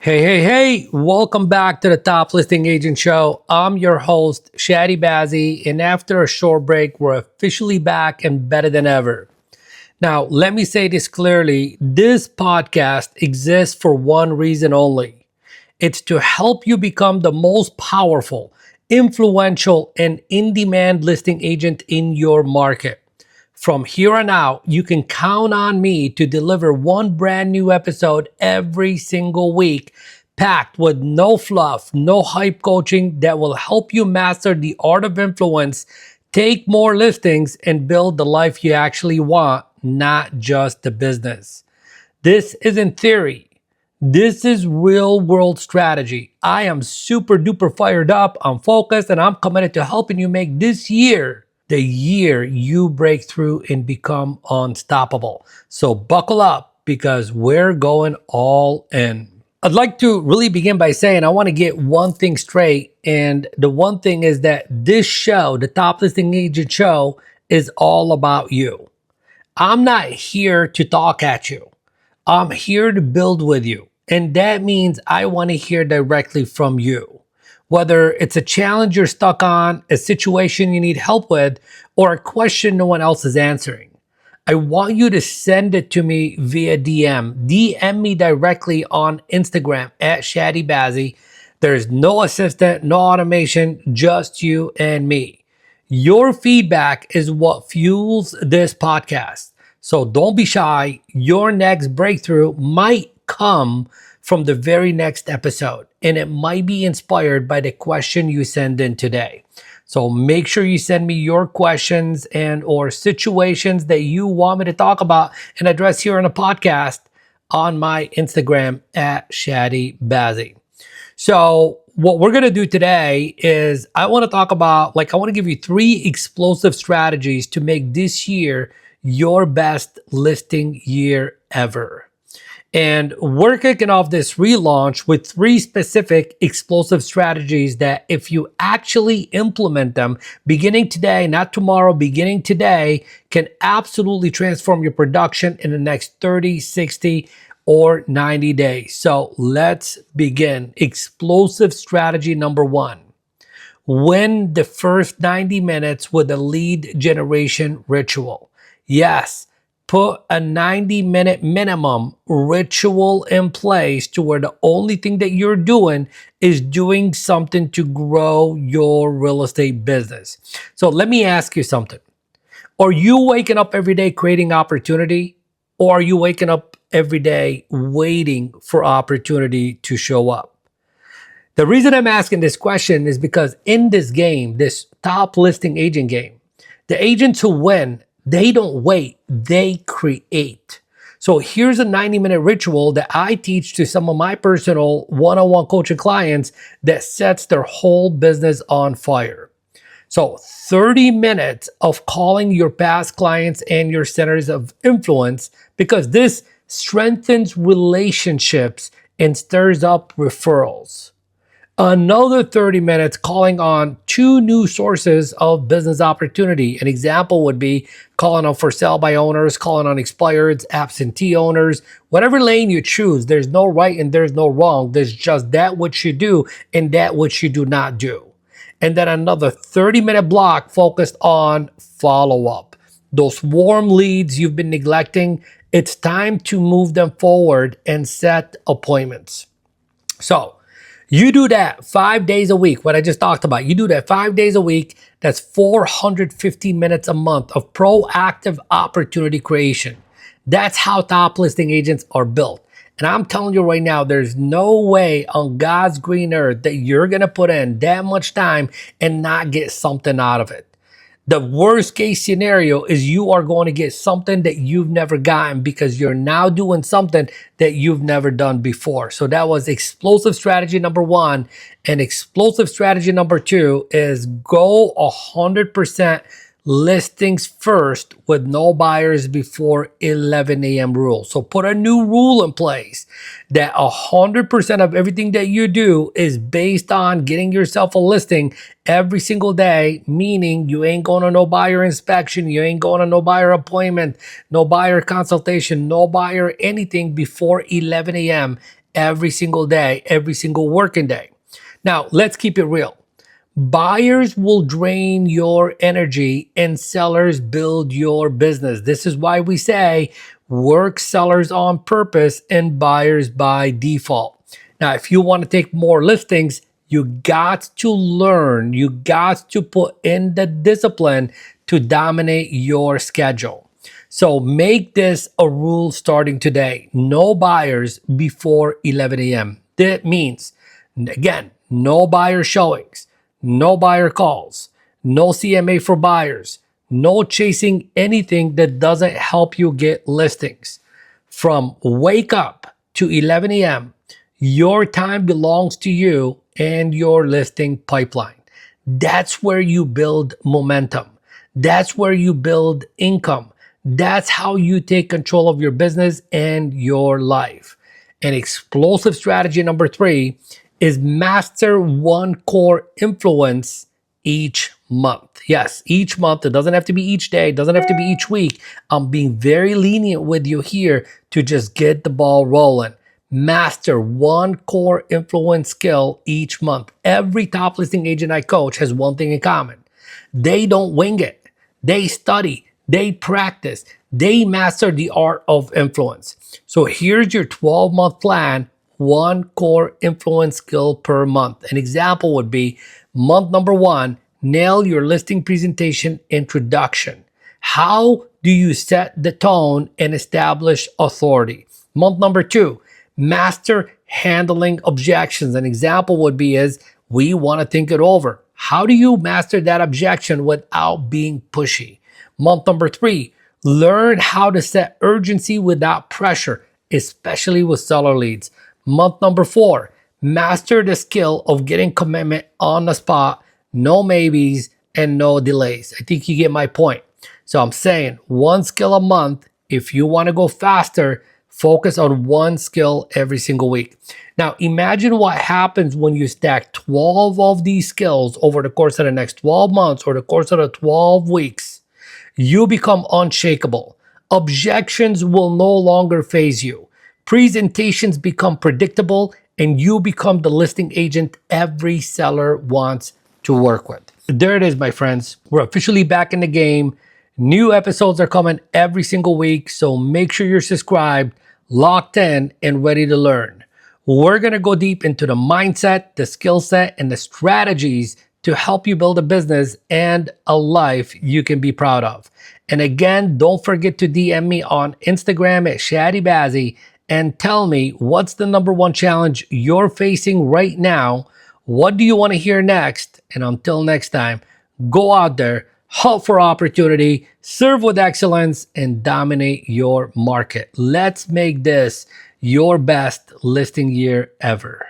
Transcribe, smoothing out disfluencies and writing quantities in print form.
Hey, welcome back to the Top Listing Agent Show. I'm your host, Chadi Bazzi, and after a short break, we're officially back and better than ever. Now, let me say this clearly. This podcast exists for one reason only. It's to help you become the most powerful, influential, and in-demand listing agent in your market. From here on out, you can count on me to deliver one brand new episode every single week, packed with no fluff, no hype coaching that will help you master the art of influence, take more listings, and build the life you actually want, not just the business. This isn't theory. This is real world strategy. I am super duper fired up, I'm focused, and I'm committed to helping you make this year the year you break through and become unstoppable. So buckle up because we're going all in. I'd like to really begin by saying I want to get one thing straight. And the one thing is that this show, the Top Listing Agent Show, is all about you. I'm not here to talk at you. I'm here to build with you. And that means I want to hear directly from you. Whether it's a challenge you're stuck on, a situation you need help with, or a question no one else is answering. I want you to send it to me via DM. DM me directly on Instagram at Chadi Bazzi. There's no assistant, no automation, just you and me. Your feedback is what fuels this podcast. So don't be shy. Your next breakthrough might come from the very next episode, and it might be inspired by the question you send in today. So make sure you send me your questions and or situations that you want me to talk about and address here on a podcast on my Instagram at Chadi Bazzi. So what we're going to do today is I want to talk about, I want to give you 3 explosive strategies to make this year your best listing year ever. And we're kicking off this relaunch with 3 specific explosive strategies that if you actually implement them beginning today, not tomorrow, beginning today, can absolutely transform your production in the next 30, 60, or 90 days. So let's begin. Explosive strategy number 1. Win the first 90 minutes with a lead generation ritual. Yes. Put a 90-minute minimum ritual in place to where the only thing that you're doing is doing something to grow your real estate business. So let me ask you something. Are you waking up every day creating opportunity, or are you waking up every day waiting for opportunity to show up? The reason I'm asking this question is because in this game, this top listing agent game, the agents who win, they don't wait, they create. So here's a 90-minute ritual that I teach to some of my personal one-on-one coaching clients that sets their whole business on fire. So 30 minutes of calling your past clients and your centers of influence, because this strengthens relationships and stirs up referrals. Another 30 minutes calling on 2 new sources of business opportunity. An example would be calling on for sale by owners, calling on expireds, absentee owners, whatever lane you choose. There's no right and there's no wrong. There's just that which you do and that which you do not do. And then another 30-minute block focused on follow-up. Those warm leads you've been neglecting, it's time to move them forward and set appointments. So you do that 5 days a week, what I just talked about. You do that 5 days a week. That's 450 minutes a month of proactive opportunity creation. That's how top listing agents are built. And I'm telling you right now, there's no way on God's green earth that you're going to put in that much time and not get something out of it. The worst case scenario is you are going to get something that you've never gotten because you're now doing something that you've never done before. So that was explosive strategy number 1. And explosive strategy number 2 is go 100% listings first with no buyers before 11 a.m. rule. So put a new rule in place that 100% of everything that you do is based on getting yourself a listing every single day, meaning you ain't going to no buyer inspection, you ain't going to no buyer appointment, no buyer consultation, no buyer anything before 11 a.m. every single day, every single working day. Now, let's keep it real. Buyers will drain your energy and sellers build your business. This is why we say work sellers on purpose and buyers by default. Now, if you want to take more listings, you got to learn, you got to put in the discipline to dominate your schedule. So make this a rule starting today. No buyers before 11 a.m. That means, again, no buyer showings, no buyer calls, no CMA for buyers, no chasing anything that doesn't help you get listings. From wake up to 11 a.m., your time belongs to you and your listing pipeline. That's where you build momentum. That's where you build income. That's how you take control of your business and your life. And explosive strategy number 3 is master one core influence each month. Yes, each month. It doesn't have to be each day. It doesn't have to be each week. I'm being very lenient with you here to just get the ball rolling. Master one core influence skill each month. Every top listing agent I coach has one thing in common. They don't wing it. They study. They practice. They master the art of influence. So here's your 12-month plan. One core influence skill per month. An example would be month number 1, nail your listing presentation introduction. How do you set the tone and establish authority? Month number 2, master handling objections. An example would be is we want to think it over. How do you master that objection without being pushy? Month number 3, learn how to set urgency without pressure, especially with seller leads. Month number 4, master the skill of getting commitment on the spot, no maybes and no delays. I think you get my point. So I'm saying one skill a month. If you want to go faster, focus on one skill every single week. Now, imagine what happens when you stack 12 of these skills over the course of the next 12 months or the course of the 12 weeks. You become unshakable. Objections will no longer faze you. Presentations become predictable and you become the listing agent every seller wants to work with. There it is, my friends. We're officially back in the game. New episodes are coming every single week, so make sure you're subscribed, locked in, and ready to learn. We're going to go deep into the mindset, the skill set, and the strategies to help you build a business and a life you can be proud of. And again, don't forget to DM me on Instagram at Chadi Bazzi and tell me what's the number 1 challenge you're facing right now. What do you want to hear next? And until next time, go out there, hunt for opportunity, serve with excellence, and dominate your market. Let's make this your best listing year ever.